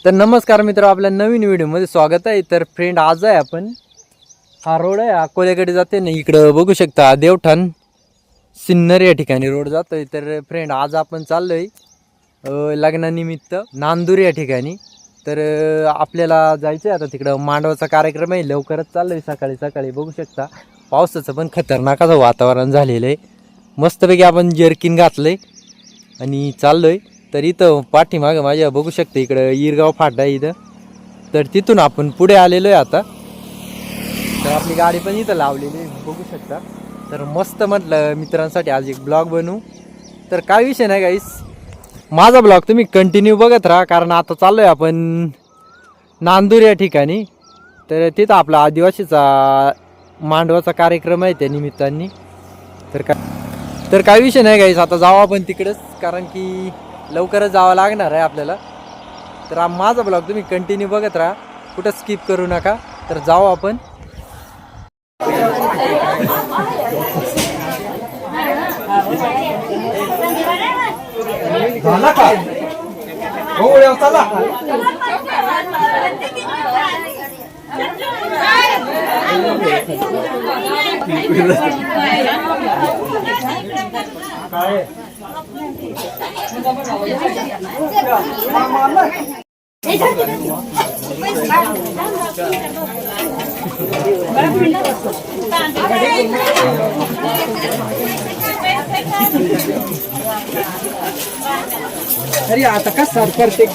तर नमस्कार मित्र, आपल्या नवीन व्हिडिओमध्ये स्वागत आहे. तर फ्रेंड, आज आहे आपण हा रोड आहे अकोल्याकडे जाते ना, इकडं बघू शकता देवठाण सिन्नर या ठिकाणी रोड जातोय. तर फ्रेंड, आज आपण चाललोय लग्नानिमित्त नांदूर या ठिकाणी. तर आपल्याला जायचं आहे आता तिकडं. मांडवाचा कार्यक्रम आहे, लवकरच चाललोय सकाळी सकाळी. बघू शकता पावसाचं पण खतरनाक असं वातावरण झालेलं आहे. मस्तपैकी आपण जर्किन घातलंय आणि चाललोय. तर इथं पाठीमागं माझ्या बघू शकता इकडं इरगाव फाटा आहे इथं. तर तिथून आपण पुढे आलेलो आहे आता. तर आपली गाडी पण इथं लावलेली आहे बघू शकता. तर मस्त म्हटलं मित्रांसाठी आज एक ब्लॉग बनवू. तर काय विषय नाही गाईस, माझा ब्लॉग तुम्ही कंटिन्यू बघत राहा, कारण आता चाललो आहे आपण नांदूर या ठिकाणी. तर तिथं आपला आदिवासीचा मांडवाचा कार्यक्रम आहे त्या निमित्ताने. तर काय विषय नाही गाईस, आता जाऊ आपण तिकडेच, कारण की लवकरच जावं लागणार आहे आपल्याला. तर माझा ब्लॉग तुम्ही कंटिन्यू बघत राहा, कुठं स्किप करू नका. तर जाऊ आपण. अरे आता का सर प्रत्येक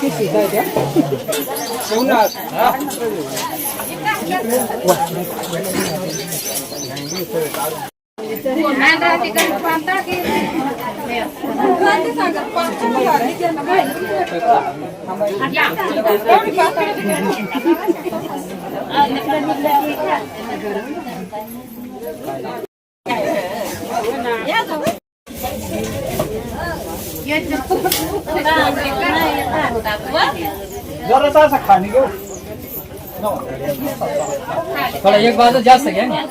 जरा सा खाने को थोड़ा एक बार जास्त घ्या ना.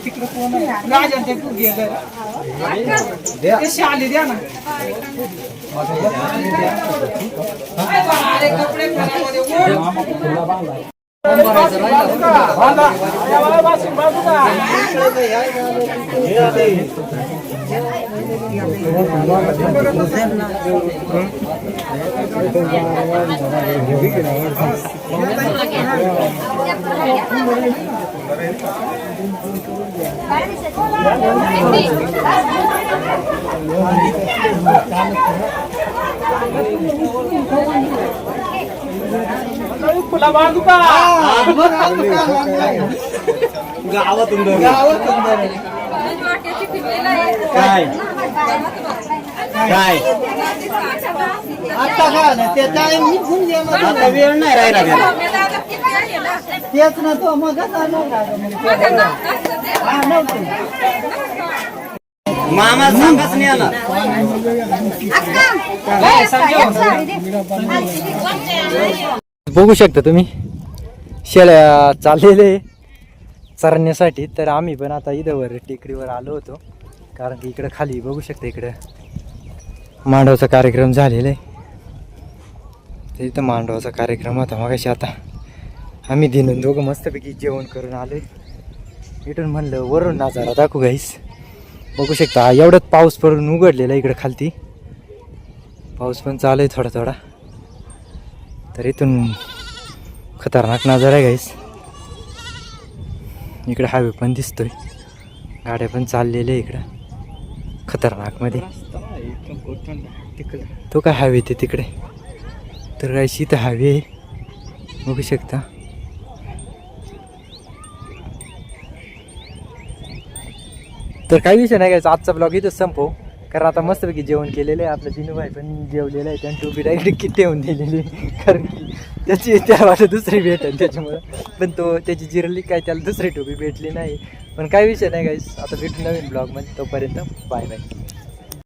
तिकडे कोण राजा ते आले द्या ना. फुला बांधू का गावातून काय काय आता का ना त्याचा वेळ नाही राहिला तेच ना तो मग मामा सांगच नाही आला. बघू शकता तुम्ही शेळ्या चाललेले चरण्यासाठी. तर आम्ही पण आता इथं टेकडीवर आलो होतो, कारण की इकडं खाली बघू शकता इकडं मांडवाचा कार्यक्रम झालेला आहे. तर इथं मांडवाचा कार्यक्रम होता मगाशी. आता आम्ही दिनून दोघं मस्तपैकी जेवण करून आलो आहे. इथून म्हणलं वरून नजारा दाखवू गाईस. बघू शकता एवढ्यात पाऊस पडून उघडलेला इकडं खालती. पाऊस पण चालू आहे थोडा थोडा. तर इथून खतरनाक नजारा आहे गाईस. इकडे हायवे पण दिसतोय, गाड्या पण चाललेल्या आहे इकडं खतरनाक मध्ये. तो काय हायवे ते तिकडे. तर गाईस इथं हायवे आहे बघू शकता. तर काही विषय नाही गाईस, आजचा ब्लॉग इथंच संपव, कारण आता मस्तपैकी जेवण केलेलं आहे. आपलं दिनूभाई पण जेवलेलं आहे, त्यांनी टोपी डायरेक्ट किती ठेवून दिलेली, कारण की त्याची त्या वाटत दुसरी भेटेल त्याच्यामुळं. पण तो त्याची जिरली काय, त्याला दुसरी टोपी भेटली नाही. पण काही विषय नाही गाईस, आता भेटू नवीन ब्लॉगमध्ये. तोपर्यंत बाय बाय.